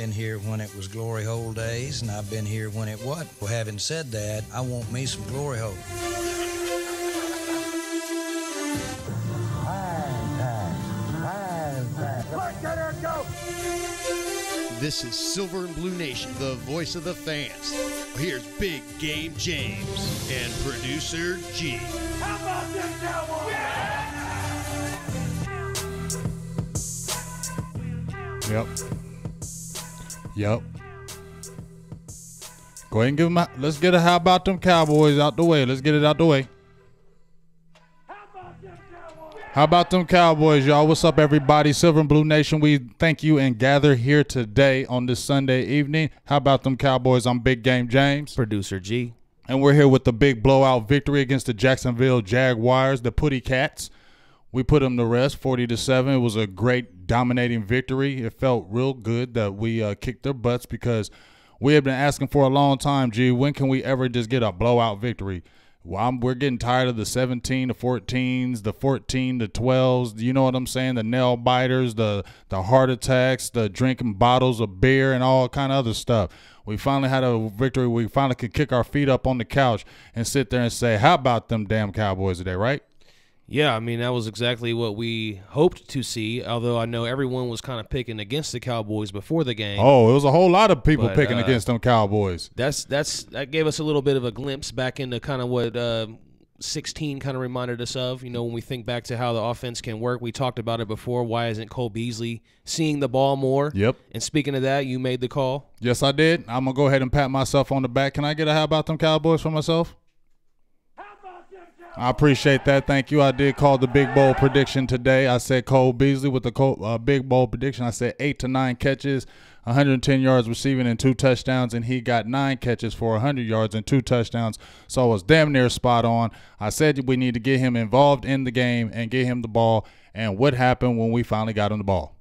Been here when it was glory hole days, and I've been here when it wasn't. Well, having said that, I want me some glory hole. This is Silver and Blue Nation, the voice of the fans. Here's Big Game James and Producer G. How about them Cowboys? Yep. Go ahead and give them let's get a how about them Cowboys out the way. Let's get it out the way. How about them Cowboys, y'all? What's up, everybody? Silver and Blue Nation, we thank you and gather here today on this Sunday evening. How about them Cowboys? I'm Big Game James. Producer G. And we're here with the big blowout victory against the Jacksonville Jaguars, the Putty Cats. We put them to rest, 40-7. It was a great, dominating victory. It felt real good that we kicked their butts because we have been asking for a long time, G, when can we ever just get a blowout victory? Well, we're getting tired of the 17-14s, the 14-12s. You know what I'm saying? The nail biters, the heart attacks, the drinking bottles of beer, and all kind of other stuff. We finally had a victory. We finally could kick our feet up on the couch and sit there and say, "How about them damn Cowboys today?" Right? Yeah, I mean, that was exactly what we hoped to see, although I know everyone was kind of picking against the Cowboys before the game. Oh, it was a whole lot of people picking against them Cowboys. That gave us a little bit of a glimpse back into kind of what 16 kind of reminded us of. You know, when we think back to how the offense can work, we talked about it before. Why isn't Cole Beasley seeing the ball more? Yep. And speaking of that, you made the call. Yes, I did. I'm going to go ahead and pat myself on the back. Can I get a how about them Cowboys for myself? I appreciate that. Thank you. I did call the big bowl prediction today. I said Cole Beasley with the big bowl prediction. I said 8 to 9 catches, 110 yards receiving and 2 touchdowns, and he got 9 catches for 100 yards and 2 touchdowns. So it was damn near spot on. I said we need to get him involved in the game and get him the ball. And what happened when we finally got him the ball?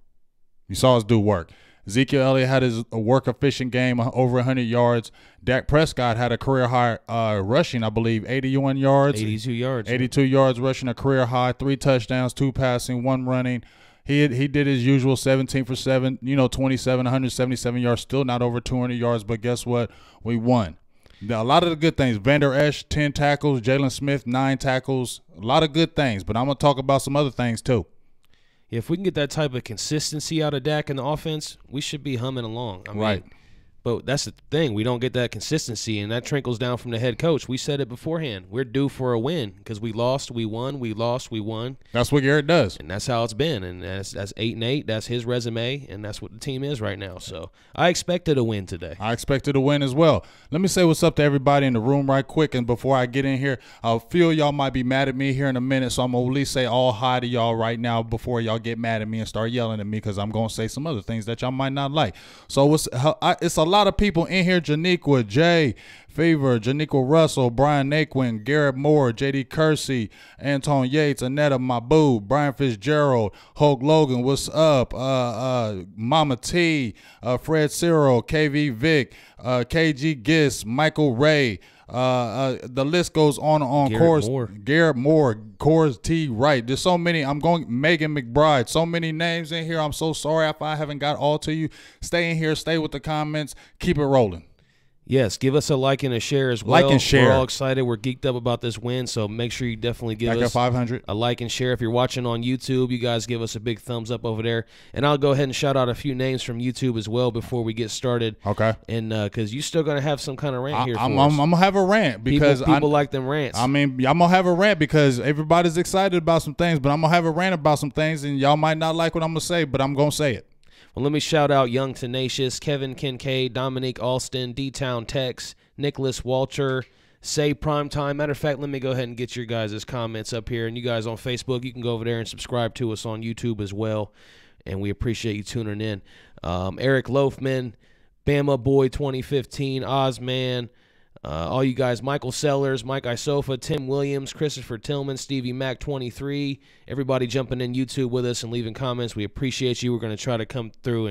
You saw us do work. Ezekiel Elliott had his work-efficient game, over 100 yards. Dak Prescott had a career-high rushing, I believe, 81 yards. 82 yards. 82 yards rushing, a career-high, 3 touchdowns, 2 passing, 1 running. He did his usual 17 for 7, 27, 177 yards, still not over 200 yards, but guess what? We won. A lot of the good things. Vander Esch, 10 tackles. Jalen Smith, 9 tackles. A lot of good things, but I'm going to talk about some other things too. If we can get that type of consistency out of Dak in the offense, we should be humming along. I mean, right. But that's the thing. We don't get that consistency, and that trickles down from the head coach. We said it beforehand. We're due for a win because we lost, we won, we lost, we won. That's what Garrett does. And that's how it's been. And that's 8-8. That's his resume, and that's what the team is right now. So I expected a win today. I expected a win as well. Let me say what's up to everybody in the room right quick. And before I get in here, I feel y'all might be mad at me here in a minute, so I'm going to at least say all hi to y'all right now before y'all get mad at me and start yelling at me because I'm going to say some other things that y'all might not like. So it's a lot of people in here. Janiqua, Jay, Fever, Janiqua Russell, Brian Naquin, Garrett Moore, J.D. Kersey, Anton Yates, Annetta Mabu, Brian Fitzgerald, Hulk Logan, what's up? Mama T, Fred Cyril, KV Vic, KG Giss, Michael Ray. The list goes on and on. Garrett Moore, Cores T. Wright. There's so many. I'm going Megan McBride. So many names in here. I'm so sorry if I haven't got all to you. Stay in here. Stay with the comments. Keep it rolling. Yes, give us a like and a share as well. Like and share. We're all excited. We're geeked up about this win, so make sure you definitely give us 500. a like and share. If you're watching on YouTube, you guys give us a big thumbs up over there. And I'll go ahead and shout out a few names from YouTube as well before we get started. Okay. And because you're still going to have some kind of rant here for us. I'm going to have a rant because people like them rants. I mean, I'm going to have a rant because everybody's excited about some things, but I'm going to have a rant about some things, and y'all might not like what I'm going to say, but I'm going to say it. Well, let me shout out Young Tenacious, Kevin Kincaid, Dominique Alston, D-Town Tex, Nicholas Walter, Say Primetime. Matter of fact, let me go ahead and get your guys' comments up here. And you guys on Facebook, you can go over there and subscribe to us on YouTube as well. And we appreciate you tuning in. Eric Loafman, Bama Boy 2015, Ozman, all you guys, Michael Sellers, Mike Isofa, Tim Williams, Christopher Tillman, Stevie Mac 23, everybody jumping in YouTube with us and leaving comments. We appreciate you. We're going to try to come through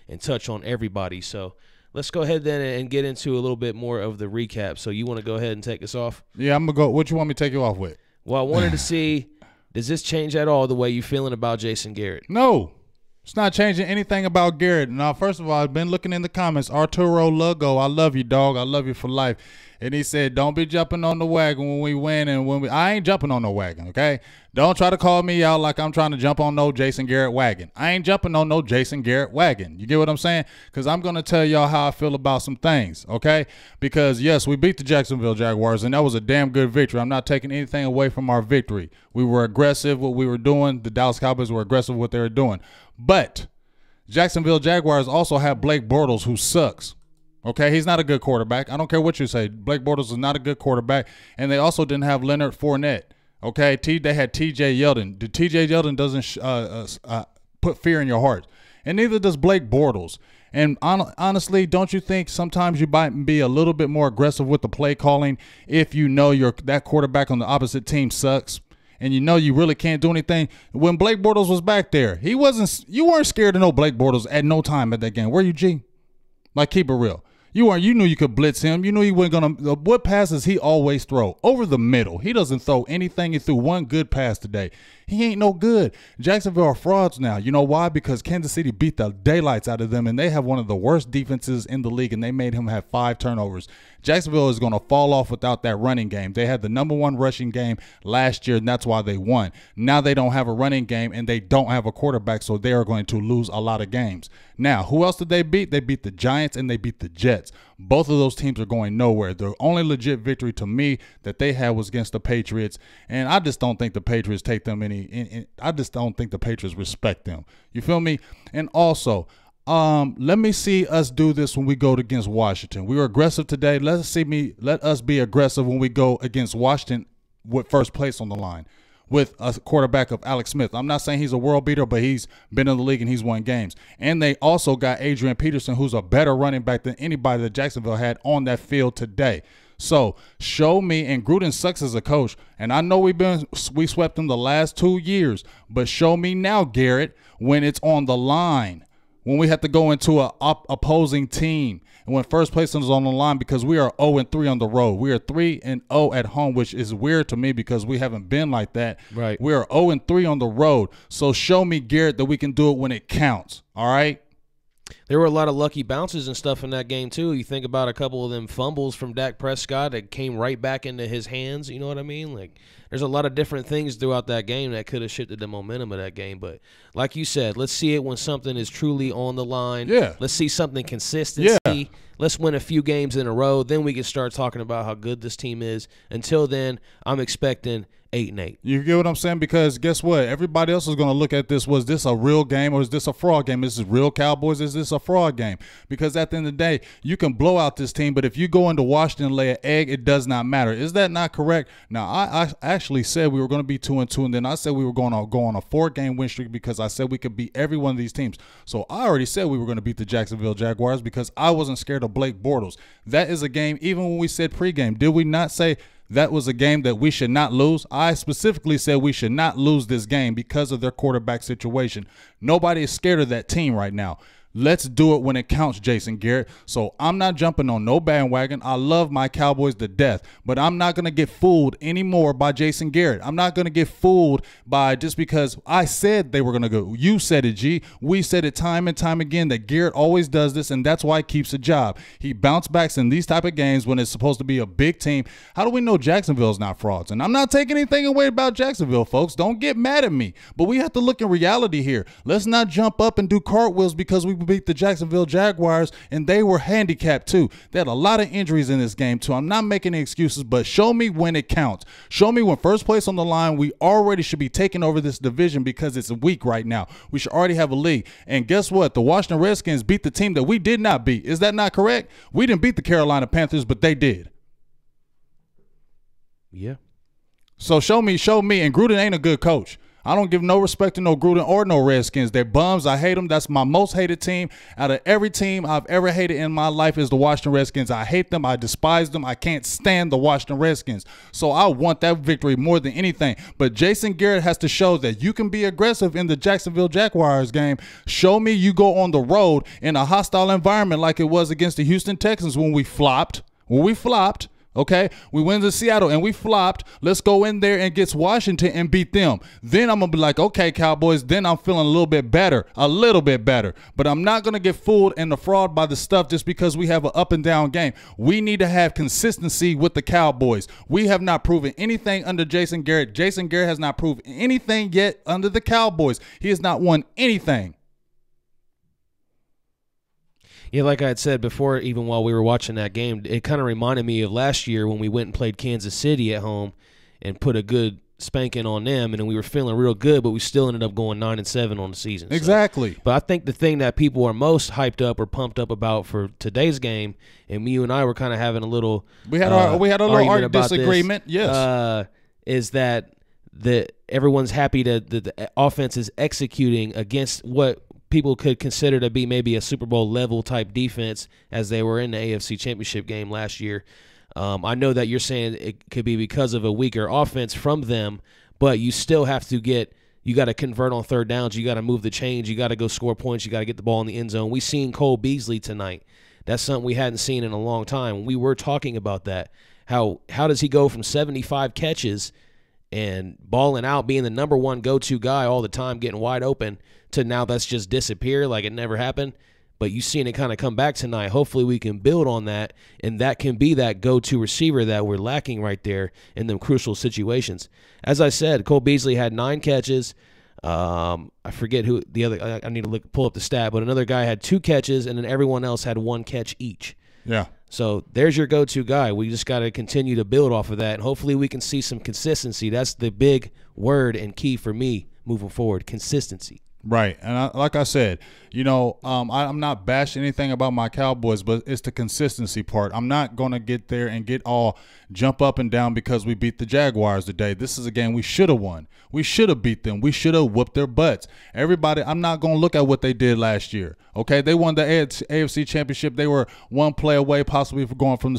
and touch on everybody. So let's go ahead then and get into a little bit more of the recap. So you want to go ahead and take us off? Yeah, I'm going to go. What you want me to take you off with? Well, I wanted to see, does this change at all the way you're feeling about Jason Garrett? No. It's not changing anything about Garrett. Now, first of all, I've been looking in the comments. Arturo Lugo, I love you, dog. I love you for life. And he said, don't be jumping on the wagon when we win and when we – I ain't jumping on no wagon, okay? Don't try to call me out like I'm trying to jump on no Jason Garrett wagon. I ain't jumping on no Jason Garrett wagon. You get what I'm saying? Because I'm going to tell y'all how I feel about some things, okay? Because, yes, we beat the Jacksonville Jaguars, and that was a damn good victory. I'm not taking anything away from our victory. We were aggressive what we were doing. The Dallas Cowboys were aggressive what they were doing. But Jacksonville Jaguars also have Blake Bortles, who sucks. Okay, he's not a good quarterback. I don't care what you say. Blake Bortles is not a good quarterback. And they also didn't have Leonard Fournette. Okay, they had T.J. Yeldon. T.J. Yeldon doesn't put fear in your heart. And neither does Blake Bortles. And honestly, don't you think sometimes you might be a little bit more aggressive with the play calling if you know that quarterback on the opposite team sucks? And you know you really can't do anything. When Blake Bortles was back there, you weren't scared to know Blake Bortles at no time at that game. Were you, G? Like, keep it real. You knew you could blitz him. You knew he wasn't gonna. What passes he always throw? Over the middle. He doesn't throw anything. He threw one good pass today. He ain't no good. Jacksonville are frauds now. You know why? Because Kansas City beat the daylights out of them, and they have one of the worst defenses in the league, and they made him have 5 turnovers. Jacksonville is going to fall off without that running game. They had the #1 rushing game last year, and that's why they won. Now they don't have a running game, and they don't have a quarterback, so they are going to lose a lot of games. Now, who else did they beat? They beat the Giants, and they beat the Jets. Both of those teams are going nowhere. The only legit victory to me that they had was against the Patriots, and I just don't think the Patriots take them I just don't think the Patriots respect them. You feel me? And also, let me see us do this when we go against Washington. We were aggressive today. Let us be aggressive when we go against Washington with first place on the line with a quarterback of Alex Smith. I'm not saying he's a world beater, but he's been in the league and he's won games. And they also got Adrian Peterson, who's a better running back than anybody that Jacksonville had on that field today. So show me, and Gruden sucks as a coach, and I know we swept them the last 2 years, but show me now, Garrett, when it's on the line, when we have to go into an opposing team, and when first place is on the line, because we are 0-3 on the road. We are 3-0 at home, which is weird to me because we haven't been like that. Right. We are 0-3 on the road. So show me, Garrett, that we can do it when it counts. All right? There were a lot of lucky bounces and stuff in that game, too. You think about a couple of them fumbles from Dak Prescott that came right back into his hands. You know what I mean? Like, there's a lot of different things throughout that game that could have shifted the momentum of that game. But like you said, let's see it when something is truly on the line. Yeah. Let's see something consistency. Yeah. Let's win a few games in a row. Then we can start talking about how good this team is. Until then, I'm expecting 8-8. You get what I'm saying? Because guess what? Everybody else is going to look at this. Was this a real game or is this a fraud game? Is this real Cowboys? Is this a fraud game? Because at the end of the day, you can blow out this team, but if you go into Washington and lay an egg, it does not matter. Is that not correct? Now, I actually said we were going to be 2-2, and then I said we were going to go on a 4-game win streak because I said we could beat every one of these teams. So I already said we were going to beat the Jacksonville Jaguars because I wasn't scared of Blake Bortles. That is a game, even when we said pregame, did we not say that was a game that we should not lose? I specifically said we should not lose this game because of their quarterback situation. Nobody is scared of that team right now. Let's do it when it counts, Jason Garrett. So I'm not jumping on no bandwagon. I love my Cowboys to death, but I'm not going to get fooled anymore by Jason Garrett. I'm not going to get fooled by just because I said they were going to go. You said it, G. We said it time and time again that Garrett always does this, and that's why he keeps a job. He bounce backs in these type of games when it's supposed to be a big team. How do we know Jacksonville's not frauds? And I'm not taking anything away about Jacksonville, folks. Don't get mad at me. But we have to look in reality here. Let's not jump up and do cartwheels because we beat the Jacksonville Jaguars, and they were handicapped too. They had a lot of injuries in this game too. I'm not making any excuses, but show me when it counts. Show me when first place on the line. We already should be taking over this division because it's weak right now. We should already have a lead. And guess what? The Washington Redskins beat the team that we did not beat. Is that not correct? We didn't beat the Carolina Panthers, but they did. Yeah. So show me, and Gruden ain't a good coach. I don't give no respect to no Gruden or no Redskins. They're bums. I hate them. That's my most hated team. Out of every team I've ever hated in my life is the Washington Redskins. I hate them. I despise them. I can't stand the Washington Redskins. So I want that victory more than anything. But Jason Garrett has to show that you can be aggressive in the Jacksonville Jaguars game. Show me you go on the road in a hostile environment like it was against the Houston Texans when we flopped. Okay, we went to Seattle and we flopped. Let's go in there and get Washington and beat them. Then I'm gonna be like, okay, Cowboys. Then I'm feeling a little bit better. But I'm not gonna get fooled and defrauded by the stuff just because we have an up and down game. We need to have consistency with the Cowboys. We have not proven anything under Jason Garrett. Jason Garrett has not proven anything yet under the Cowboys. He has not won anything. Yeah, like I had said before, even while we were watching that game, it kind of reminded me of last year when we went and played Kansas City at home and put a good spanking on them, and then we were feeling real good, but we still ended up going 9-7 on the season. Exactly. So, but I think the thing that people are most hyped up or pumped up about for today's game, and you and I were kind of having a little we had a little disagreement. Is that everyone's happy that the offense is executing against what people could consider to be maybe a Super Bowl level type defense as they were in the AFC Championship game last year. I know that you're saying it could be because of a weaker offense from them, but you still have to you got to convert on third downs. You got to move the chains. You got to go score points. You got to get the ball in the end zone. We seen Cole Beasley tonight. That's something we hadn't seen in a long time. We were talking about that. How does he go from 75 catches and balling out, being the number one go-to guy all the time, getting wide open, to now that's just disappear like it never happened? But you've seen it kind of come back tonight. Hopefully we can build on that, and that can be that go-to receiver that we're lacking right there in them crucial situations. As I said, Cole Beasley had 9 catches. I forget who the other – I need to pull up the stat, but another guy had 2 catches, and then everyone else had 1 catch each. Yeah. So there's your go-to guy. We just got to continue to build off of that, and hopefully we can see some consistency. That's the big word and key for me moving forward, consistency. Right. And like I said, I'm not bashing anything about my Cowboys, but it's the consistency part. I'm not going to get there and jump up and down because we beat the Jaguars today. This is a game we should have won. We should have beat them. We should have whooped their butts. Everybody, I'm not going to look at what they did last year. Okay, they won the AFC Championship. They were one play away possibly from going to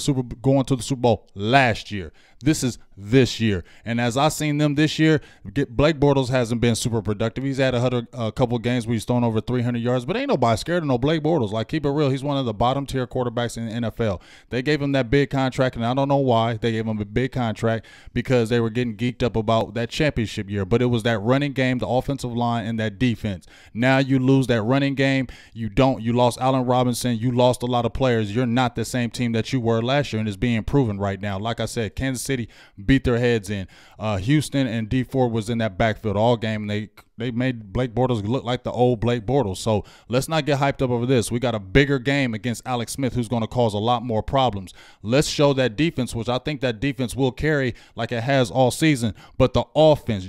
the Super Bowl last year. This is this year. And as I seen them this year, Blake Bortles hasn't been super productive. He's had a couple of games where he's thrown over 300 yards, but ain't nobody scared of no Blake Bortles. Like, keep it real, he's one of the bottom tier quarterbacks in the NFL. They gave him that big contract, and I don't know why they gave him a big contract, because they were getting geeked up about that championship year. But it was that running game, the offensive line, and that defense. Now you lose that running game. You lost Allen Robinson. You lost a lot of players. You're not the same team that you were last year, and it's being proven right now. Like I said, Kansas City beat their heads in. Houston and D Ford was in that backfield all game, and they made Blake Bortles look like the old Blake Bortles. So let's not get hyped up over this. We got a bigger game against Alex Smith, who's going to cause a lot more problems. Let's show that defense, which I think that defense will carry like it has all season. But the offense,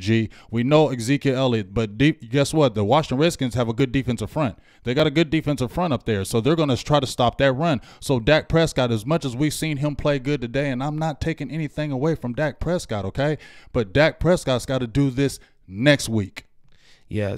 we know Ezekiel Elliott, but guess what? The Washington Redskins have a good defensive front. They got a good defensive front up there, so they're going to try to stop that run. So Dak Prescott, as much as we've seen him play good today, and I'm not taking anything away from Dak Prescott, okay? But Dak Prescott's got to do this next week. Yeah,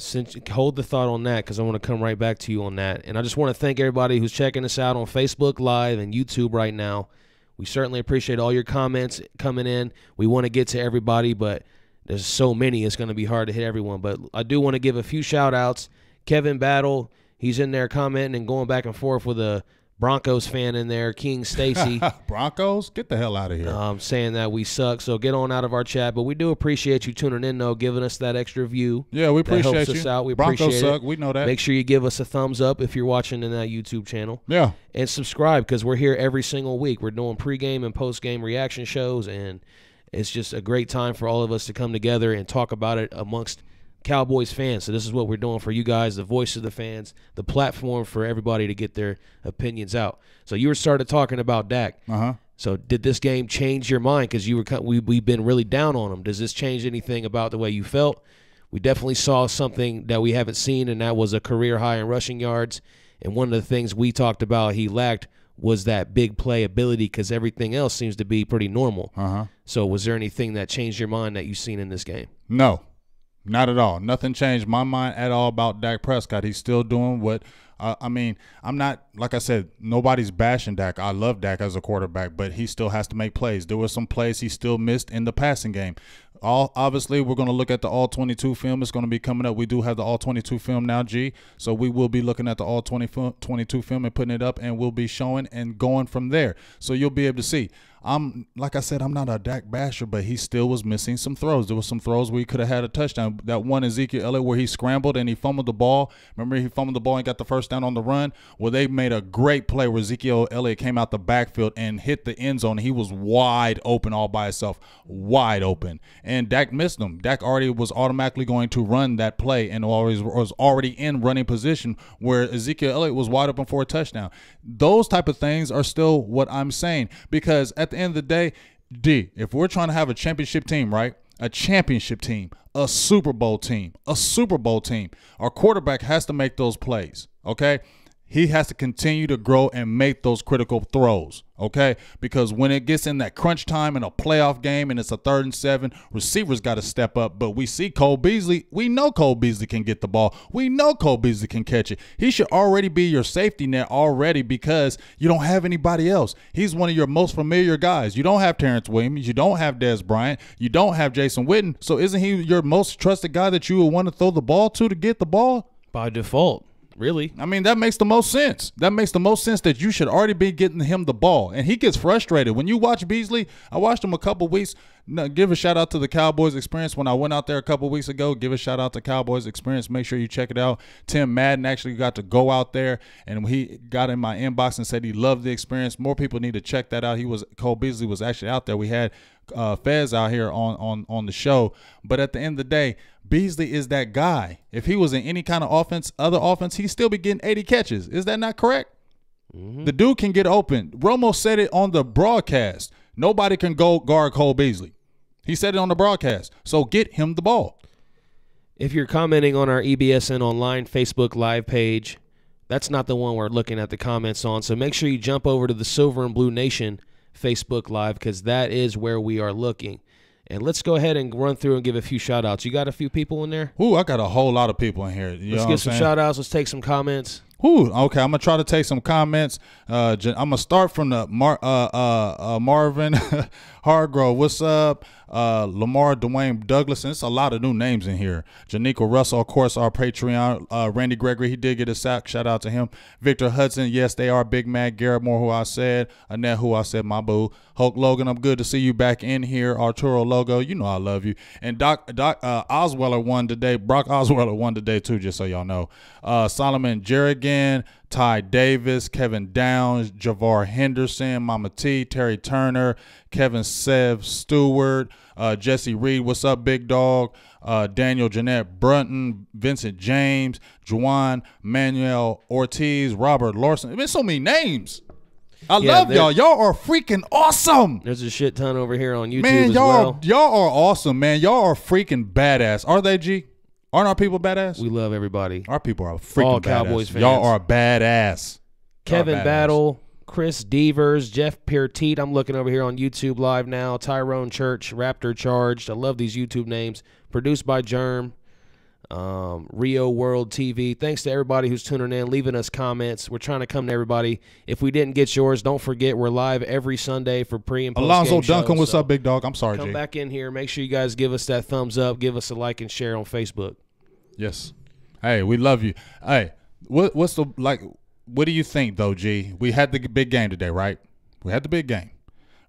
hold the thought on that, because I want to come right back to you on that. And I just want to thank everybody who's checking us out on Facebook Live and YouTube right now. We certainly appreciate all your comments coming in. We want to get to everybody, but there's so many, it's going to be hard to hit everyone. But I do want to give a few shout-outs. Kevin Battle, he's in there commenting and going back and forth with a Broncos fan in there, King Stacy. Broncos? Get the hell out of here. Saying that we suck, so get on out of our chat. But we do appreciate you tuning in, though, giving us that extra view. Yeah, we appreciate that helps us out. We Broncos appreciate suck. it. We know that. Make sure you give us a thumbs up if you're watching in that YouTube channel. Yeah. And subscribe, because we're here every single week. We're doing pregame and postgame reaction shows, and it's just a great time for all of us to come together and talk about it amongst Cowboys fans. So this is what we're doing for you guys, the voice of the fans, the platform for everybody to get their opinions out. So you were started talking about Dak. So did this game change your mind? Because we've been really down on him. Does this change anything about the way you felt? We definitely saw something that we haven't seen, and that was a career high in rushing yards. And one of the things we talked about he lacked was that big play ability, because everything else seems to be pretty normal. So was there anything that changed your mind that you've seen in this game? No. Not at all. Nothing changed my mind at all about Dak Prescott. He's still doing what I'm not, like I said, nobody's bashing Dak. I love Dak as a quarterback, but he still has to make plays. There were some plays he still missed in the passing game. Obviously, we're going to look at the All-22 film. It's going to be coming up. We do have the All-22 film now, so we will be looking at the All-22 film and putting it up, and we'll be showing and going from there. So you'll be able to see. like I said, I'm not a Dak basher, but he still was missing some throws. There was some throws where he could have had a touchdown. That one Ezekiel Elliott where he scrambled and he fumbled the ball. Remember, he fumbled the ball and got the first down on the run? Well, they made a great play where Ezekiel Elliott came out the backfield and hit the end zone. He was wide open all by himself, wide open. And Dak missed him. Dak already was automatically going to run that play and was already in running position where Ezekiel Elliott was wide open for a touchdown. Those type of things are still what I'm saying, because at the end of the day, if we're trying to have a championship team, right? A championship team, a Super Bowl team, our quarterback has to make those plays, okay? He has to continue to grow and make those critical throws, okay? Because when it gets in that crunch time in a playoff game and it's a 3rd and 7, receivers got to step up. But we see Cole Beasley. We know Cole Beasley can get the ball. We know Cole Beasley can catch it. He should already be your safety net already because you don't have anybody else. He's one of your most familiar guys. You don't have Terrence Williams. You don't have Dez Bryant. You don't have Jason Witten. So isn't he your most trusted guy that you would want to throw the ball to get the ball? By default. Really? I mean, that makes the most sense. That makes the most sense that you should already be getting him the ball. And he gets frustrated. When you watch Beasley, I watched him a couple weeks. Give a shout out to the Cowboys Experience. When I went out there a couple weeks ago, give a shout out to Cowboys Experience. Make sure you check it out. Tim Madden actually got to go out there, and he got in my inbox and said he loved the experience. More people need to check that out. Cole Beasley was actually out there. We had Fez out here on the show. But at the end of the day, Beasley is that guy. If he was in any kind of other offense, he'd still be getting 80 catches. Is that not correct? Mm-hmm. The dude can get open. Romo said it on the broadcast. Nobody can go guard Cole Beasley. He said it on the broadcast. So get him the ball. If you're commenting on our EBSN Online Facebook Live page, that's not the one we're looking at the comments on. So make sure you jump over to the Silver and Blue Nation Facebook Live, because that is where we are looking. And let's go ahead and run through and give a few shout-outs. You got a few people in there? Ooh, I got a whole lot of people in here. Let's get some shout-outs. Let's take some comments. Ooh, okay, I'm going to try to take some comments. I'm going to start from the Marvin Hargrove. What's up? Lamar Dwayne Douglas. And it's a lot of new names in here. Janico Russell, of course, our Patreon. Randy Gregory, he did get a sack. Shout out to him. Victor Hudson, yes, they are. Big Mac. Garrett Moore, who I said. Annette, who I said, my boo. Hulk Logan, I'm good to see you back in here. Arturo Logo, you know I love you. And Doc Osweiler won today. Brock Osweiler won today, too, just so y'all know. Solomon Jerrigan, Ty Davis, Kevin Downs, Javar Henderson, Mama T, Terry Turner, Kevin Sev Stewart, Jesse Reed, what's up, big dog? Daniel Jeanette Brunton, Vincent James, Juan Manuel Ortiz, Robert Larson. There's so many names. I love y'all. Y'all are freaking awesome. There's a shit ton over here on YouTube man, as well. Y'all are awesome, man. Y'all are freaking badass. Are they, G? Aren't our people badass? We love everybody. Our people are freaking all badass. Cowboys fans. Y'all are badass. Kevin Battle, Chris Devers, Jeff Pierteet. I'm looking over here on YouTube Live now. Tyrone Church, Raptor Charged. I love these YouTube names. Produced by Germ. Rio World TV. Thanks to everybody who's tuning in, leaving us comments. We're trying to come to everybody. If we didn't get yours, don't forget we're live every Sunday for pre and post Alonzo game Duncan, shows, what's up, big dog? I'm sorry, come G. back in here. Make sure you guys give us that thumbs up. Give us a like and share on Facebook. Yes. Hey, we love you. Hey, what do you think though, G? We had the big game today, right? We had the big game.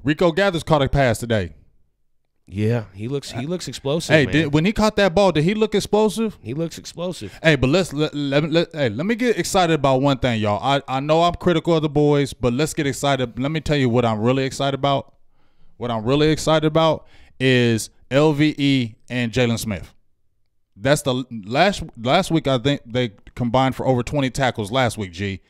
Rico Gathers caught a pass today. Yeah, he looks explosive. Hey, man. when he caught that ball, did he look explosive? He looks explosive. Hey, but let me get excited about one thing, y'all. I know I'm critical of the boys, but let's get excited. Let me tell you what I'm really excited about. What I'm really excited about is LVE and Jalen Smith. That's the last week. I think they combined for over 20 tackles last week. G,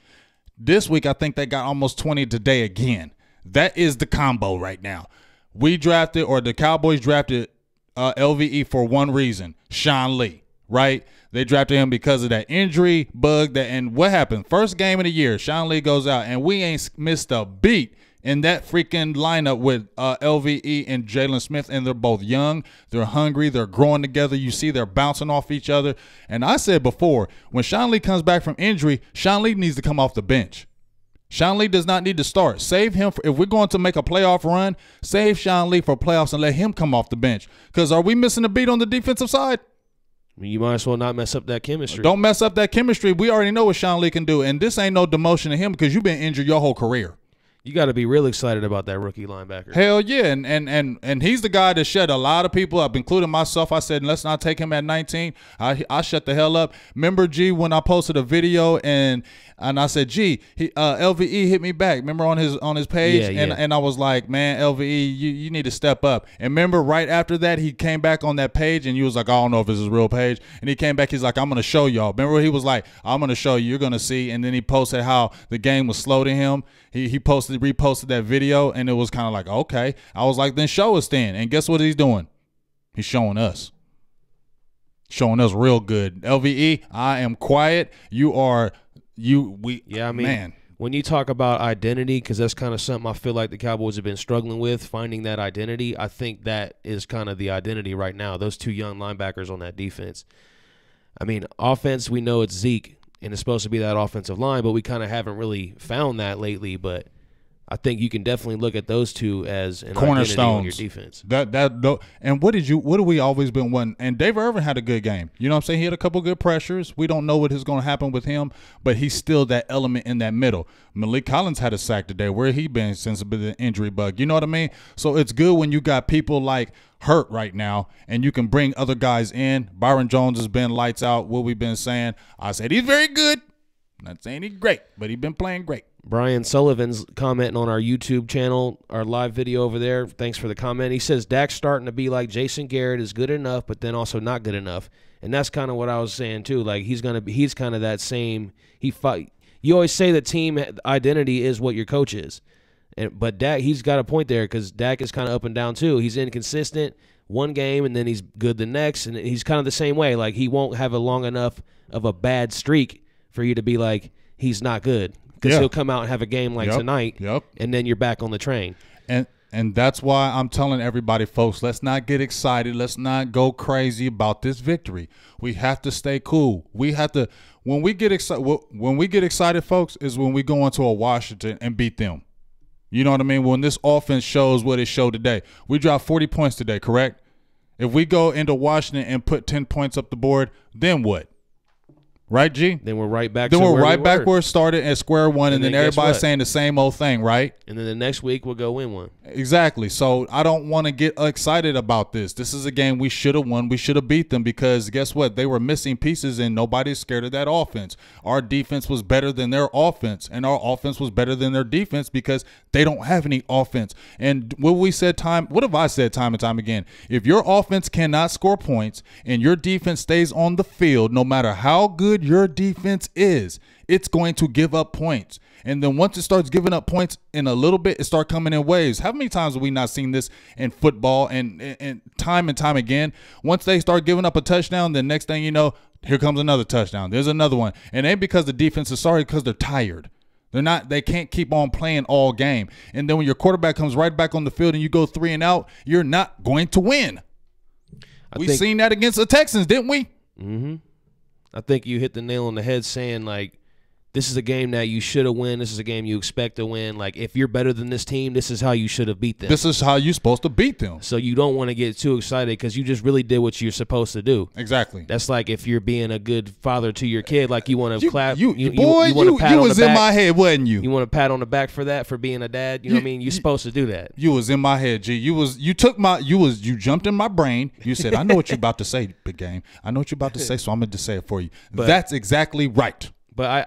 this week I think they got almost 20 today again. That is the combo right now. We drafted, or the Cowboys drafted LVE for one reason, Sean Lee, right? They drafted him because of that injury bug. And what happened? First game of the year, Sean Lee goes out, and we ain't missed a beat in that freaking lineup with LVE and Jalen Smith, and they're both young. They're hungry. They're growing together. You see they're bouncing off each other. And I said before, when Sean Lee comes back from injury, Sean Lee needs to come off the bench. Sean Lee does not need to start. Save him if we're going to make a playoff run. Save Sean Lee for playoffs and let him come off the bench. Because are we missing a beat on the defensive side? You might as well not mess up that chemistry. Don't mess up that chemistry. We already know what Sean Lee can do, and this ain't no demotion to him because you've been injured your whole career. You got to be real excited about that rookie linebacker. Hell yeah, and he's the guy that shut a lot of people up, including myself. I said, let's not take him at 19. I shut the hell up. Remember, G, when I posted a video and I said, G, LVE hit me back. Remember on his page, and I was like, man, LVE, you need to step up. And remember, right after that, he came back on that page, and you was like, I don't know if it's his real page. And he came back, he's like, I'm gonna show y'all. Remember, he was like, I'm gonna show you. You're gonna see. And then he posted how the game was slow to him. He reposted that video, and it was kind of like, okay. I was like, then show us then. And guess what he's doing? He's showing us. Showing us real good. LVE, I am quiet. Man. When you talk about identity, because that's kind of something I feel like the Cowboys have been struggling with, finding that identity, I think that is kind of the identity right now, those two young linebackers on that defense. I mean, offense, we know it's Zeke, and it's supposed to be that offensive line, but we kind of haven't really found that lately. But I think you can definitely look at those two as an identity on your defense. And what have we always been wanting? And Dave Irvin had a good game. You know what I'm saying? He had a couple good pressures. We don't know what is going to happen with him, but he's still that element in that middle. Malik Collins had a sack today. Where he been since the injury bug? You know what I mean? So it's good when you got people like Hurt right now, and you can bring other guys in. Byron Jones has been lights out. What we've been saying, I said he's very good. Not saying he's great, but he's been playing great. Brian Sullivan's commenting on our YouTube channel, our live video over there. Thanks for the comment. He says Dak's starting to be like Jason Garrett, is good enough, but then also not good enough. And that's kind of what I was saying too. Like he's kind of that same. You always say the team identity is what your coach is. But Dak, he's got a point there because Dak is kind of up and down too. He's inconsistent one game and then he's good the next, and he's kind of the same way. Like he won't have a long enough of a bad streak for you to be like he's not good, because he'll come out and have a game like tonight, and then you're back on the train. And that's why I'm telling everybody, folks, let's not get excited. Let's not go crazy about this victory. We have to stay cool. We have to when we get excited, folks, is when we go into a Washington and beat them. You know what I mean? When this offense shows what it showed today. We dropped 40 points today, correct? If we go into Washington and put 10 points up the board, then what? Right, G? Then we're right back. Then we're right back where it started at square one, and then everybody's saying the same old thing, right? And then the next week we'll go win one. Exactly. So I don't want to get excited about this. This is a game we should have won. We should have beat them because guess what? They were missing pieces, and nobody's scared of that offense. Our defense was better than their offense, and our offense was better than their defense because they don't have any offense. And what have I said time and time again? If your offense cannot score points and your defense stays on the field, no matter how good your defense is, it's going to give up points. And then once it starts giving up points in a little bit, it starts coming in waves. How many times have we not seen this in football and time again? Once they start giving up a touchdown, the next thing you know, here comes another touchdown. There's another one. And it ain't because the defense is sorry, because they're tired. They can't keep on playing all game. And then when your quarterback comes right back on the field and you go 3 and out, you're not going to win. We've seen that against the Texans, didn't we? Mm-hmm. I think you hit the nail on the head saying, like, this is a game that you should have win. This is a game you expect to win. Like, if you're better than this team, this is how you should have beat them. This is how you're supposed to beat them. So you don't want to get too excited because you just really did what you're supposed to do. Exactly. That's like if you're being a good father to your kid, like you want to clap. You was in my head, wasn't you? You want a pat on the back for that, for being a dad. You know what I mean? You're supposed to do that. You was in my head, G. You jumped in my brain. You said, I know what you're about to say, big game. I know what you're about to say, so I'm going to say it for you. But that's exactly right. But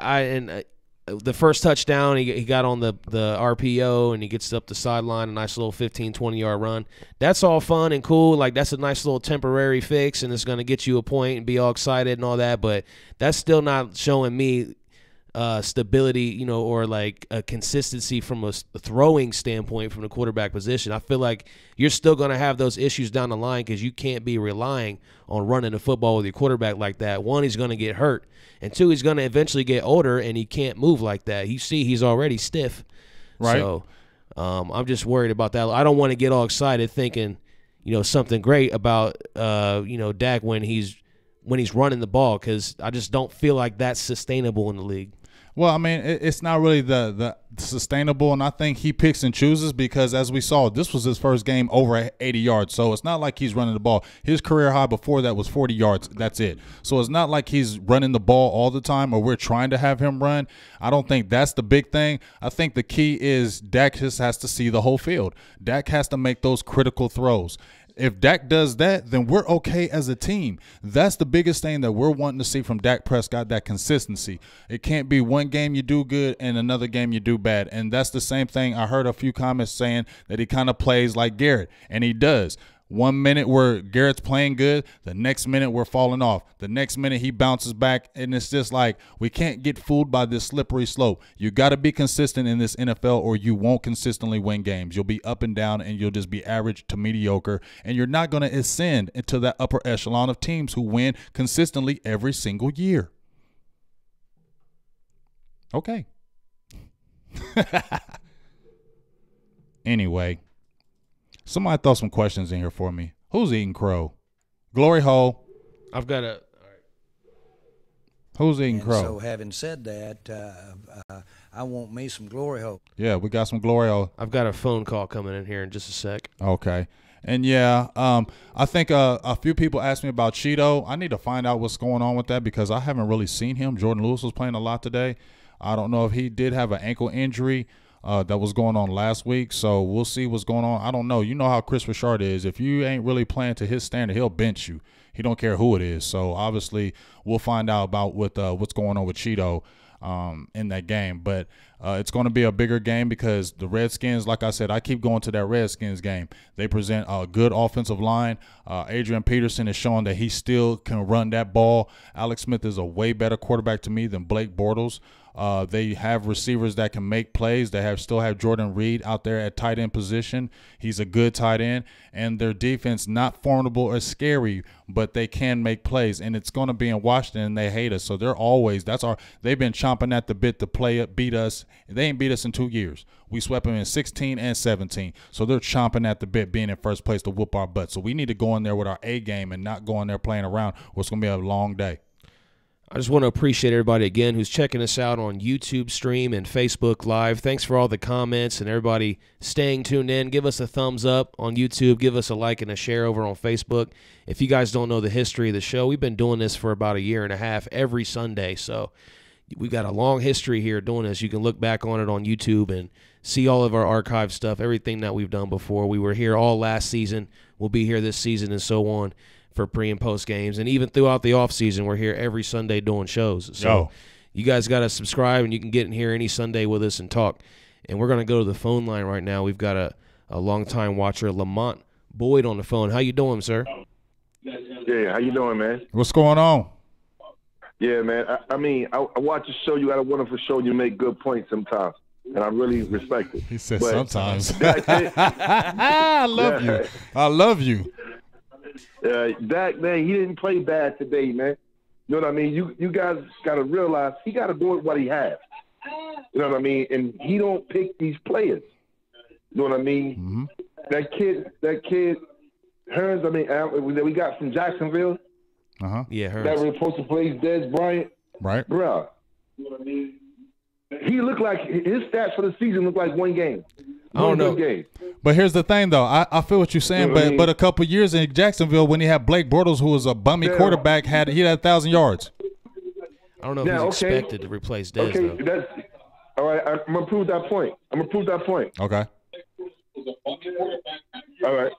the first touchdown, he got on the RPO, and he gets up the sideline, a nice little 15, 20-yard run. That's all fun and cool. Like, that's a nice little temporary fix, and it's going to get you a point and be all excited and all that. But that's still not showing me stability, or like a consistency from a throwing standpoint from the quarterback position. I feel like you're still going to have those issues down the line because you can't be relying on running the football with your quarterback like that. One, he's going to get hurt, and two, he's going to eventually get older and he can't move like that. You see, he's already stiff. Right. So I'm just worried about that. I don't want to get all excited thinking, something great about Dak when he's running the ball, because I just don't feel like that's sustainable in the league. Well, I mean, it's not really the sustainable, and I think he picks and chooses because, as we saw, this was his first game over 80 yards. So it's not like he's running the ball. His career high before that was 40 yards. That's it. So it's not like he's running the ball all the time or we're trying to have him run. I don't think that's the big thing. I think the key is Dak just has to see the whole field. Dak has to make those critical throws. If Dak does that, then we're okay as a team. That's the biggest thing that we're wanting to see from Dak Prescott, that consistency. It can't be one game you do good and another game you do bad. And that's the same thing. I heard a few comments saying that he kind of plays like Garrett, and he does. 1 minute where Garrett's playing good, the next minute we're falling off. The next minute he bounces back, and it's just like we can't get fooled by this slippery slope. You got to be consistent in this NFL or you won't consistently win games. You'll be up and down, and you'll just be average to mediocre, and you're not going to ascend into that upper echelon of teams who win consistently every single year. Okay. Anyway. Somebody throw some questions in here for me. Who's eating crow? Glory hole. I've got a. All right. Who's eating crow? So having said that, I want me some glory hole. Yeah, we got some glory hole. I've got a phone call coming in here in just a sec. Okay. And yeah, I think a few people asked me about Cheeto. I need to find out what's going on with that because I haven't really seen him. Jordan Lewis was playing a lot today. I don't know if he did have an ankle injury. That was going on last week, so we'll see what's going on. I don't know. You know how Chris Richard is. If you ain't really playing to his standard, he'll bench you. He don't care who it is. So obviously, we'll find out about what's going on with Cheeto in that game. But it's going to be a bigger game because the Redskins, like I said, I keep going to that Redskins game. They present a good offensive line. Adrian Peterson is showing that he still can run that ball. Alex Smith is a way better quarterback to me than Blake Bortles. They have receivers that can make plays. They still have Jordan Reed out there at tight end position. He's a good tight end. And their defense, not formidable or scary, but they can make plays. And it's going to be in Washington, and they hate us. So they've been chomping at the bit to beat us. They ain't beat us in 2 years. We swept them in 16 and 17. So they're chomping at the bit, being in first place to whoop our butt. So we need to go in there with our A game and not go in there playing around, or it's going to be a long day. I just want to appreciate everybody again who's checking us out on YouTube stream and Facebook Live. Thanks for all the comments and everybody staying tuned in. Give us a thumbs up on YouTube. Give us a like and a share over on Facebook. If you guys don't know the history of the show, we've been doing this for about 1.5 years every Sunday. So we've got a long history here doing this. You can look back on it on YouTube and see all of our archive stuff, everything that we've done before. We were here all last season. We'll be here this season and so on for pre and post games, and even throughout the off season, we're here every Sunday doing shows. So you guys got to subscribe, and you can get in here any Sunday with us and talk. And we're gonna go to the phone line right now. We've got a longtime watcher, Lamont Boyd, on the phone. How you doing, sir? Yeah, how you doing, man? What's going on? Yeah, man. I mean, I watch the show. You got a wonderful show. You make good points sometimes, and I really respect it. He said but, sometimes. I love you. I love you. Dak, man, he didn't play bad today, man. You know what I mean? You guys got to realize he got to go with what he has. You know what I mean? And he don't pick these players. You know what I mean? Mm-hmm. That kid, Hearns, I mean, that we got from Jacksonville. Yeah, Hearns. That was supposed to play Dez Bryant. Right. Bro, you know what I mean? He looked like his stats for the season looked like one game. I don't know. Game. But here's the thing, though. I feel what you're saying, but a couple of years in Jacksonville when he had Blake Bortles, who was a bummy quarterback, he had 1,000 yards. I don't know if he's expected to replace Dez, though. That's all right. I'm gonna prove that point. Okay. All right.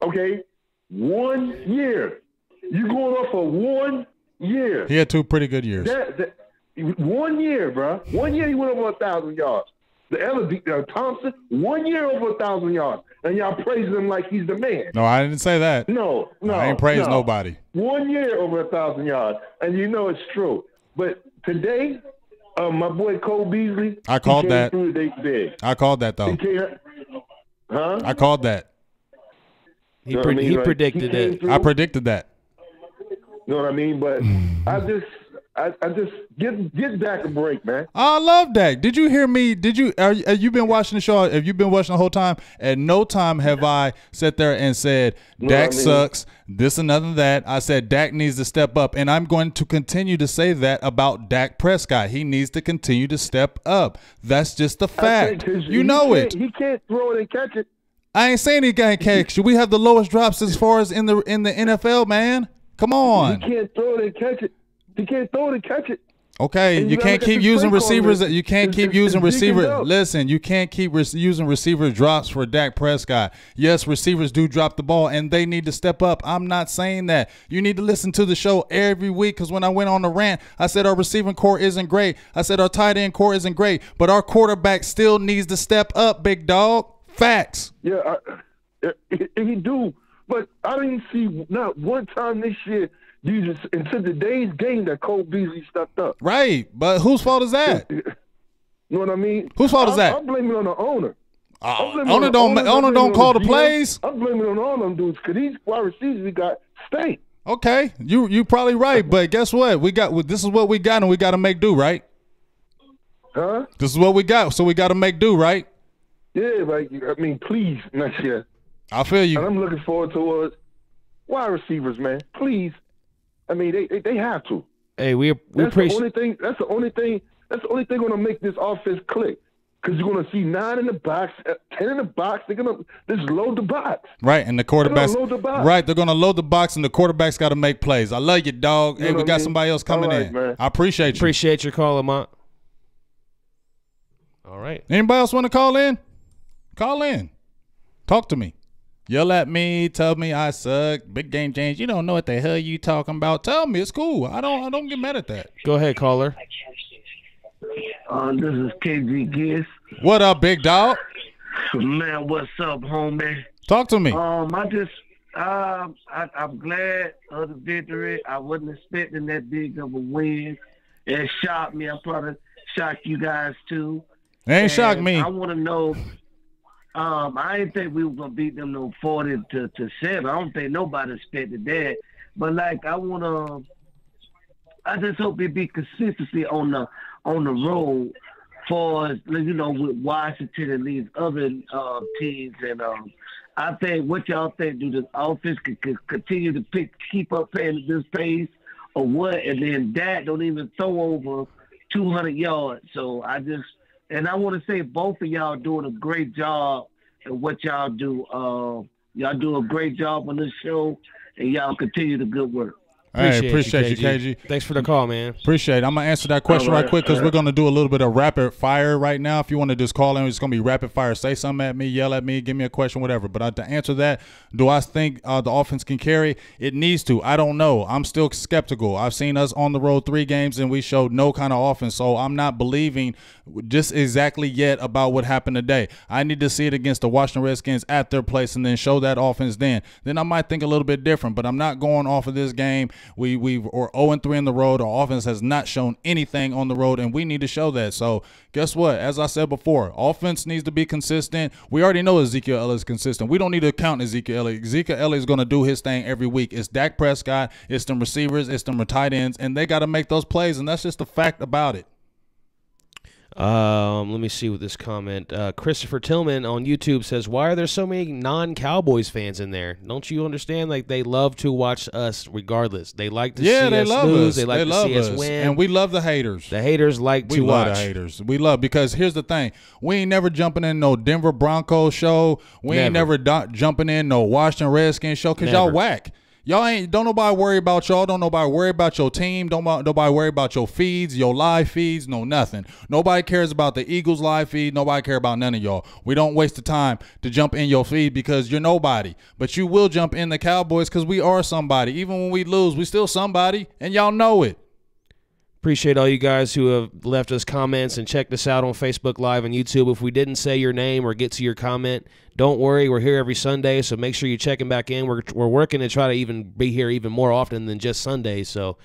Okay. 1 year. You going off for 1 year? He had 2 pretty good years. 1 year, bro. 1 year he went over 1,000 yards. The other Thompson, 1 year over 1,000 yards, and y'all praising him like he's the man. No, I didn't say that. No, I ain't praised nobody. 1 year over 1,000 yards, and you know it's true. But today, my boy Cole Beasley, I called that. I called that though. I called that. He predicted it. I predicted that. You know what I mean? But I just get Dak a break, man. I love Dak. Did you hear me? Have you been watching the show? Have you been watching the whole time? At no time have I sat there and said Dak sucks, this and other that. I said Dak needs to step up, and I'm going to continue to say that about Dak Prescott. He needs to continue to step up. That's just the fact. You know it. He can't throw it and catch it. I ain't saying he can't catch it. We have the lowest drops as far as in the NFL, man. Come on. He can't throw it and catch it. He can't throw it and catch it. Okay, you can't keep using receivers. You can't keep using receiver. Listen, you can't keep using receiver drops for Dak Prescott. Yes, receivers do drop the ball, and they need to step up. I'm not saying that. You need to listen to the show every week, because when I went on the rant, I said our receiving core isn't great. I said our tight end core isn't great, but our quarterback still needs to step up, big dog. Facts. Yeah, he do. But I didn't see not one time this year until today's game that Cole Beasley stepped up. Right, but whose fault is that? You know what I mean? Whose fault is that? I'm blaming it on the owner. Owner don't call the plays. I'm blaming it on all them dudes because these wide receivers we got stink. Okay, you probably right, but guess what? This is what we got, and we got to make do, right? Huh? This is what we got, so we got to make do, right? Yeah, like I mean, please next year. I feel you. And I'm looking forward to wide receivers, man. Please. I mean, they have to. Hey, we appreciate. That's the only thing going to make this offense click. Because you're going to see 9 in the box, 10 in the box. They're going to just load the box. Right, and the quarterbacks. Load the box. Right, they're going to load the box, and the quarterback's got to make plays. I love you, dog. Hey, we got somebody else coming in. Man. I appreciate you. Appreciate your call, Lamont. All right. Anybody else want to call in? Call in. Talk to me. Yell at me, tell me I suck. Big Game James, you don't know what the hell you talking about. Tell me, it's cool. I don't get mad at that. Go ahead, caller. This is KG Giss. What up, big dog? Man, what's up, homie? Talk to me. I'm glad of the victory. I wasn't expecting that big of a win. It shocked me. I probably shocked you guys too. It ain't shocked me. I want to know. I didn't think we were gonna beat them no 40-7. I don't think nobody expected that. But like, I just hope it be consistency on the road, for with Washington and these other teams. And I think what y'all think, do the offense could continue to keep up playing at this pace, or what? And then Dak don't even throw over 200 yards. So I want to say both of y'all doing a great job at what y'all do. Y'all do a great job on this show, and y'all continue the good work. Appreciate you, KG. Thanks for the call, man. Appreciate it. I'm going to answer that question right quick, because we're going to do a little bit of rapid fire right now. If you want to just call in, it's going to be rapid fire. Say something at me, yell at me, give me a question, whatever. But to answer that, do I think the offense can carry? It needs to. I don't know. I'm still skeptical. I've seen us on the road 3 games, and we showed no kind of offense. So I'm not believing just exactly yet about what happened today. I need to see it against the Washington Redskins at their place, and then show that offense then. Then I might think a little bit different, but I'm not going off of this game. We are 0-3 on the road. Our offense has not shown anything on the road, and we need to show that. So guess what? As I said before, offense needs to be consistent. We already know Ezekiel Elliott is consistent. We don't need to count Ezekiel Elliott. Ezekiel Elliott is going to do his thing every week. It's Dak Prescott, it's them receivers, it's them tight ends, and they got to make those plays, and that's just the fact about it. Let me see with this comment. Christopher Tillman on YouTube says, "Why are there so many non-Cowboys fans in there? Don't you understand? Like, they love to watch us regardless. They like to see us lose. They like to see us win. And we love the haters. The haters like to watch. We love the haters. We love, because here's the thing. We ain't never jumping in no Denver Broncos show. We ain't never jumping in no Washington Redskins show, because y'all whack. Don't nobody worry about y'all. Don't nobody worry about your team. Don't nobody worry about your feeds, your live feeds, no nothing. Nobody cares about the Eagles live feed. Nobody care about none of y'all. We don't waste the time to jump in your feed, because you're nobody. But you will jump in the Cowboys, because we are somebody. Even when we lose, we still somebody, and y'all know it. Appreciate all you guys who have left us comments and checked us out on Facebook Live and YouTube. If we didn't say your name or get to your comment, don't worry. We're here every Sunday, so make sure you check them back in. We're working to try to even be here even more often than just Sundays, so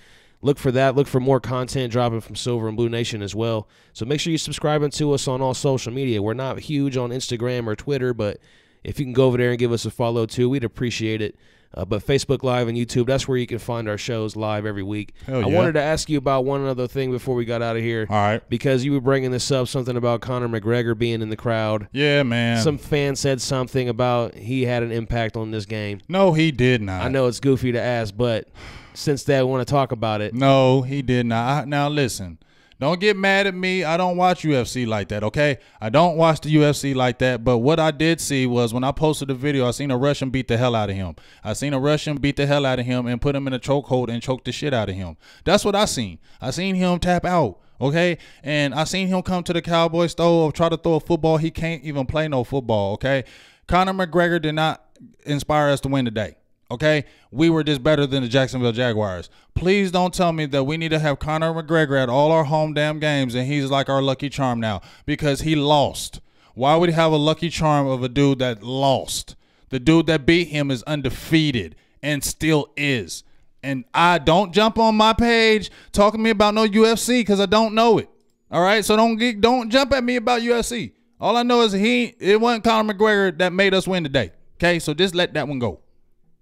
look for that. Look for more content dropping from Silver and Blue Nation as well. So make sure you're subscribing to us on all social media. We're not huge on Instagram or Twitter, but if you can go over there and give us a follow too, we'd appreciate it. But Facebook Live and YouTube, that's where you can find our shows live every week. Hell yeah. I wanted to ask you about one other thing before we got out of here. All right. Because you were bringing this up, something about Conor McGregor being in the crowd. Yeah, man. Some fan said something about he had an impact on this game. No, he did not. I know it's goofy to ask, but since they want to talk about it. No, he did not. Now, listen. Don't get mad at me. I don't watch UFC like that, okay? I don't watch the UFC like that, but what I did see was when I posted the video, I seen a Russian beat the hell out of him. I seen a Russian beat the hell out of him and put him in a chokehold and choke the shit out of him. That's what I seen. I seen him tap out, okay? And I seen him come to the Cowboys, try to throw a football. He can't even play no football, okay? Conor McGregor did not inspire us to win today. Okay, we were just better than the Jacksonville Jaguars. Please don't tell me that we need to have Conor McGregor at all our home damn games and he's like our lucky charm now because he lost. Why would he have a lucky charm of a dude that lost? The dude that beat him is undefeated and still is. And I don't jump on my page talking to me about no UFC because I don't know it. All right, so don't jump at me about UFC. All I know is it wasn't Conor McGregor that made us win today. Okay, so just let that one go.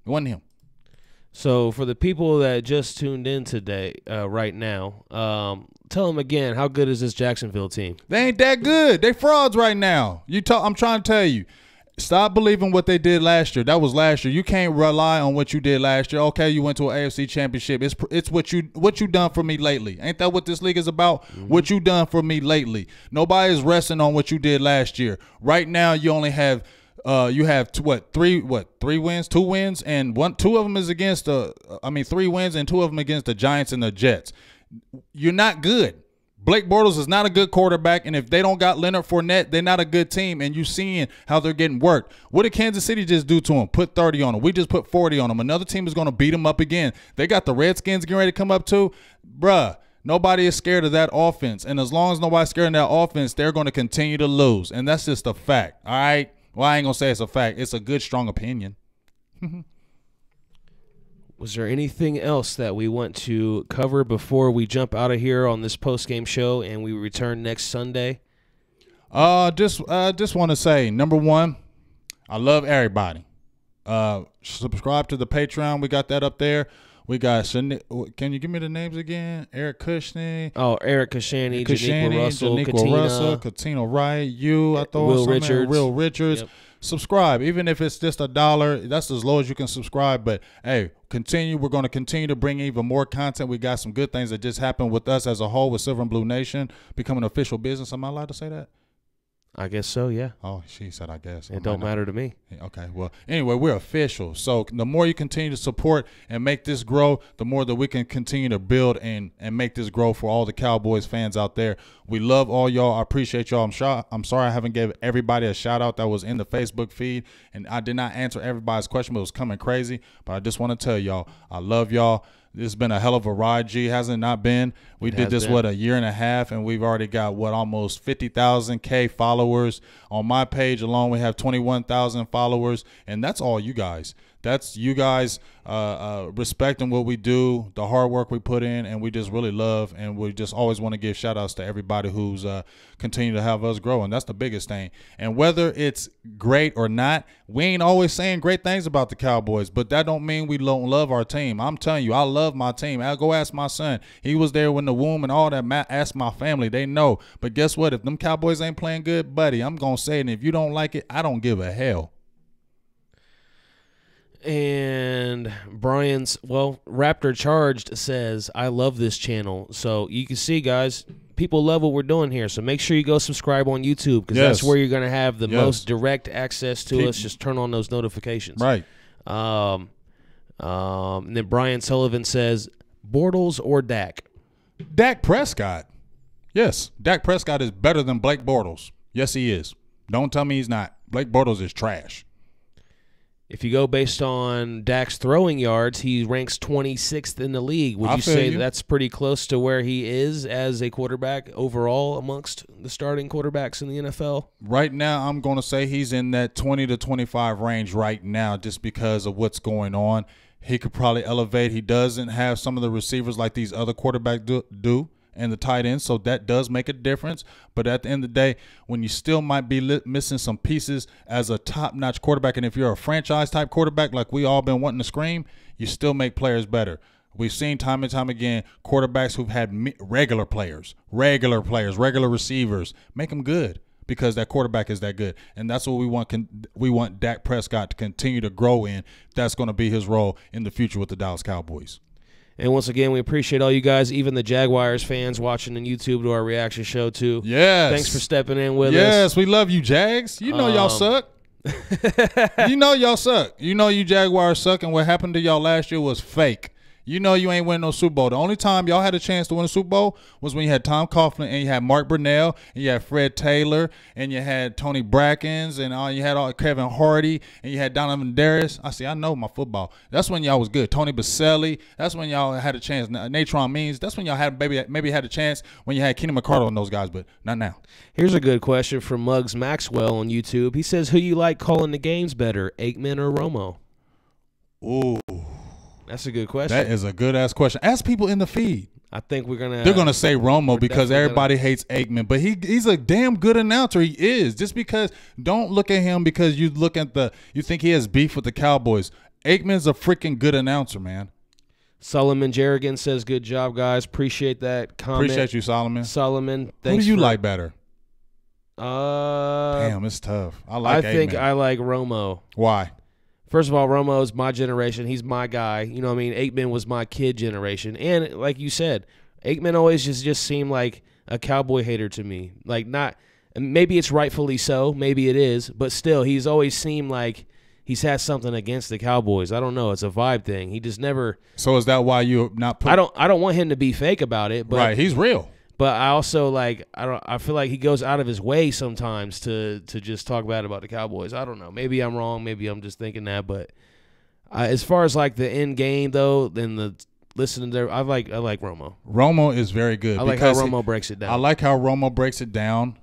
It wasn't him. So for the people that just tuned in today, right now, tell them again, how good is this Jacksonville team? They ain't that good. They frauds right now. I'm trying to tell you. Stop believing what they did last year. That was last year. You can't rely on what you did last year. Okay, you went to an AFC championship. It's what you done for me lately. Ain't that what this league is about? Mm-hmm. What you done for me lately. Nobody is resting on what you did last year. Right now, you only have three wins, 2 wins, and 2 of them is against 3 wins and 2 of them against the Giants and the Jets. You're not good. Blake Bortles is not a good quarterback, and if they don't got Leonard Fournette, they're not a good team, and you're seeing how they're getting worked. What did Kansas City just do to them? Put 30 on them. We just put 40 on them. Another team is going to beat them up again. They got the Redskins getting ready to come up too. Bruh, nobody is scared of that offense, and as long as nobody's scared of that offense, they're going to continue to lose, and that's just a fact, all right? Well, I ain't going to say it's a fact. It's a good, strong opinion. Was there anything else that we want to cover before we jump out of here on this post-game show and we return next Sunday? Just want to say, number one, I love everybody. Subscribe to the Patreon. We got that up there. We got, can you give me the names again? Eric Cushney. Oh, Eric Cushani, Janiqua Russell, Katina Wright, Will Richards. Yep. Subscribe. Even if it's just $1, that's as low as you can subscribe. But, hey, continue. We're going to continue to bring even more content. We got some good things that just happened with us as a whole with Silver and Blue Nation becoming an official business. Am I allowed to say that? I guess so, yeah. Oh, she said I guess. It don't matter to me. Okay, well, anyway, we're official. So the more you continue to support and make this grow, the more that we can continue to build and make this grow for all the Cowboys fans out there. We love all y'all. I appreciate y'all. I'm sorry I haven't gave everybody a shout-out that was in the Facebook feed, and I did not answer everybody's question, but it was coming crazy. But I just want to tell y'all, I love y'all. This has been a hell of a ride, G. Hasn't it not been? We did this, a year and a half, and we've already got, almost 50,000 followers. On my page alone, we have 21,000 followers, and that's all you guys. That's you guys respecting what we do, the hard work we put in, and we just really love, and we just always want to give shout-outs to everybody who's continuing to have us grow, and that's the biggest thing. And whether it's great or not, we ain't always saying great things about the Cowboys, but that don't mean we don't love our team. I'm telling you, I love my team. I'll go ask my son. He was there when the womb and all that. Ask my family. They know. But guess what? If them Cowboys ain't playing good, buddy, I'm going to say it, and if you don't like it, I don't give a hell. And Brian's, Raptor Charged says, I love this channel. So you can see, guys, people love what we're doing here. So make sure you go subscribe on YouTube because that's where you're going to have the most direct access to us. Just turn on those notifications. Right. And then Brian Sullivan says, Bortles or Dak? Dak Prescott. Yes, Dak Prescott is better than Blake Bortles. Yes, he is. Don't tell me he's not. Blake Bortles is trash. If you go based on Dak's throwing yards, he ranks 26th in the league. Would you say that's pretty close to where he is as a quarterback overall amongst the starting quarterbacks in the NFL? Right now, I'm going to say he's in that 20 to 25 range right now just because of what's going on. He could probably elevate. He doesn't have some of the receivers like these other quarterbacks do. and the tight end, so that does make a difference. But at the end of the day, when you still might be missing some pieces as a top-notch quarterback, and if you're a franchise-type quarterback like we all been wanting to scream, you still make players better. We've seen time and time again quarterbacks who've had regular players, regular receivers, make them good because that quarterback is that good. And that's what we want. We want Dak Prescott to continue to grow in. That's going to be his role in the future with the Dallas Cowboys. And once again, we appreciate all you guys, even the Jaguars fans watching on YouTube to our reaction show too. Yes. Thanks for stepping in with us. Yes, we love you, Jags. You know y'all suck. You know y'all suck. You know you Jaguars suck, and what happened to y'all last year was fake. You know you ain't winning no Super Bowl. The only time y'all had a chance to win a Super Bowl was when you had Tom Coughlin and you had Mark Brunell and you had Fred Taylor and you had Tony Brackens and you had Kevin Hardy and you had Donovan Darius. I know my football. That's when y'all was good. Tony Baselli. That's when y'all had a chance. Natron Means. That's when y'all had maybe had a chance when you had Kenny McCardle and those guys, but not now. Here's a good question from Muggs Maxwell on YouTube. He says, who you like calling the games better, Aikman or Romo? Ooh. That's a good question. That is a good-ass question. Ask people in the feed. I think they're going to say Romo because everybody hates Aikman. But he's a damn good announcer. He is. Just because don't look at him because you think he has beef with the Cowboys. Aikman's a freaking good announcer, man. Solomon Jerrigan says, good job, guys. Appreciate that comment. Appreciate you, Solomon. Solomon, thanks. Who do you like better? Damn, it's tough. I think I like Romo. Why? First of all, Romo's my generation. He's my guy. You know what I mean? Aikman was my kid generation. And like you said, Aikman always just seemed like a Cowboy hater to me. Like maybe it's rightfully so. Maybe it is. But still, he's always seemed like he's had something against the Cowboys. I don't know. It's a vibe thing. He just never. So is that why you're not I don't want him to be fake about it. But, right. He's real. But I also I feel like he goes out of his way sometimes to just talk bad about the Cowboys. I don't know. Maybe I'm wrong. Maybe I'm just thinking that. But as far as like the end game though, then the listening there, I like Romo. Romo is very good. I like how Romo breaks it down. I like how Romo breaks it down.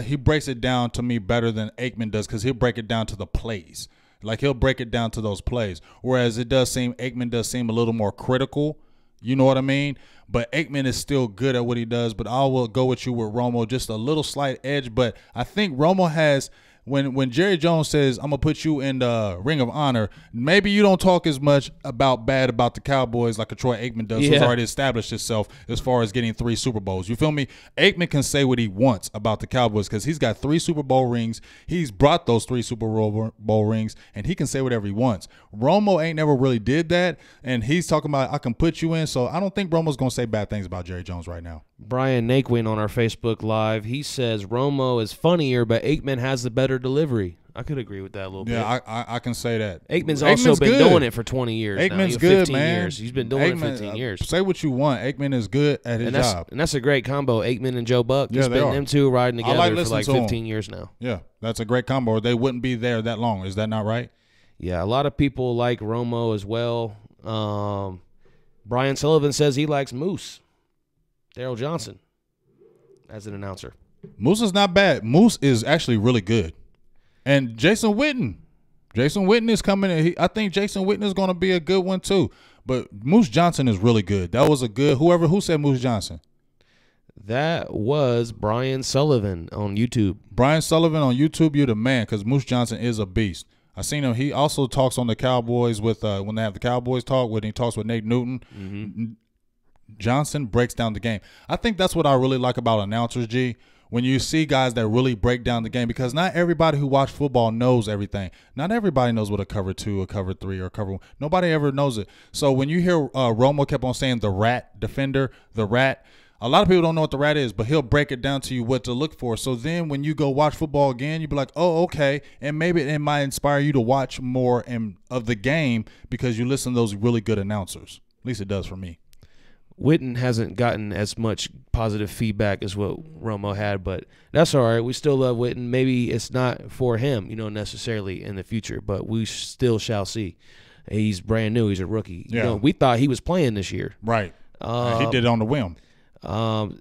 He breaks it down to me better than Aikman does because he'll break it down to the plays. Like he'll break it down to those plays. Whereas Aikman does seem a little more critical. You know what I mean? But Aikman is still good at what he does. But I will go with you with Romo, just a little slight edge. But I think Romo has, when Jerry Jones says, I'm going to put you in the Ring of Honor, maybe you don't talk as much bad about the Cowboys like a Troy Aikman does, who's already established himself as far as getting 3 Super Bowls. You feel me? Aikman can say what he wants about the Cowboys because he's got 3 Super Bowl rings. He's brought those 3 Super Bowl rings, and he can say whatever he wants. Romo ain't never really did that, and he's talking about I can put you in, so I don't think Romo's going to say bad things about Jerry Jones right now. Brian Naquin on our Facebook Live, he says Romo is funnier, but Aikman has the better delivery. I could agree with that a little bit. Yeah, I can say that. Aikman's also been doing it for 20 years Aikman's now. good, 15 man. Years. He's been doing it 15 years. Say what you want. Aikman is good at his job. And that's a great combo, Aikman and Joe Buck. Yeah, it's been them two riding together for like 15 years now. Yeah, that's a great combo. They wouldn't be there that long. Is that not right? Yeah, a lot of people like Romo as well. Brian Sullivan says he likes Moose. Daryl Johnson as an announcer. Moose is not bad. Moose is actually really good. And Jason Witten. Jason Witten is coming in. I think Jason Witten is going to be a good one too. But Moose Johnson is really good. That was a good – who said Moose Johnson? That was Brian Sullivan on YouTube. Brian Sullivan on YouTube, you're the man because Moose Johnson is a beast. I seen him. He also talks on the Cowboys with when they have the Cowboys talk, when he talks with Nate Newton. Mm-hmm. Johnson breaks down the game. I think that's what I really like about announcers, G. When you see guys that really break down the game, because not everybody who watch football knows everything. Not everybody knows what a cover 2, a cover 3, or a cover 1. Nobody ever knows it. So when you hear Romo kept on saying the rat defender, the rat, a lot of people don't know what the rat is, but he'll break it down to you what to look for. So then when you go watch football again, you'll be like, oh, okay. And maybe it might inspire you to watch more of the game because you listen to those really good announcers. At least it does for me. Witten hasn't gotten as much positive feedback as what Romo had, but that's all right. We still love Witten. Maybe it's not for him, necessarily in the future, but we still shall see. He's brand new. He's a rookie. Yeah. We thought he was playing this year. Right. He did it on the whim.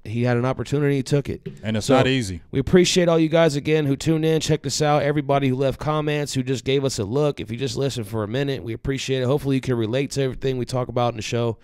He had an opportunity. He took it. And it's not easy. We appreciate all you guys again who tuned in, checked us out, everybody who left comments, who just gave us a look. If you just listened for a minute, we appreciate it. Hopefully you can relate to everything we talk about in the show.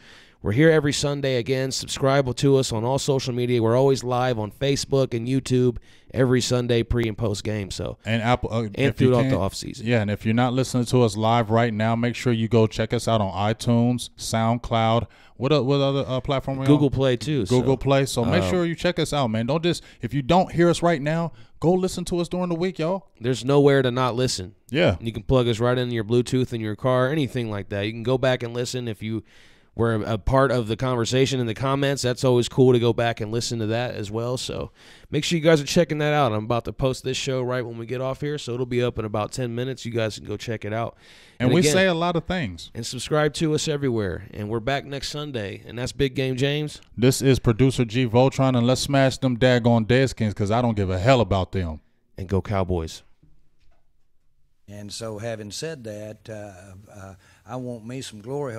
We're here every Sunday again. Subscribe to us on all social media. We're always live on Facebook and YouTube every Sunday pre and post game. So and Apple and throughout the off season. Yeah, and if you're not listening to us live right now, make sure you go check us out on iTunes, SoundCloud. What other platform? Google Play too. Google Play. So make sure you check us out, man. Don't just, if you don't hear us right now, go listen to us during the week, y'all. There's nowhere to not listen. Yeah. You can plug us right into your Bluetooth in your car, anything like that. You can go back and listen if you were a part of the conversation in the comments. That's always cool to go back and listen to that as well. So make sure you guys are checking that out. I'm about to post this show right when we get off here, so it'll be up in about 10 minutes. You guys can go check it out. And we say a lot of things. And subscribe to us everywhere. And we're back next Sunday. And that's Big Game James. This is Producer G Voltron, and let's smash them daggone Deadskins because I don't give a hell about them. And go Cowboys. And so having said that, I want me some glory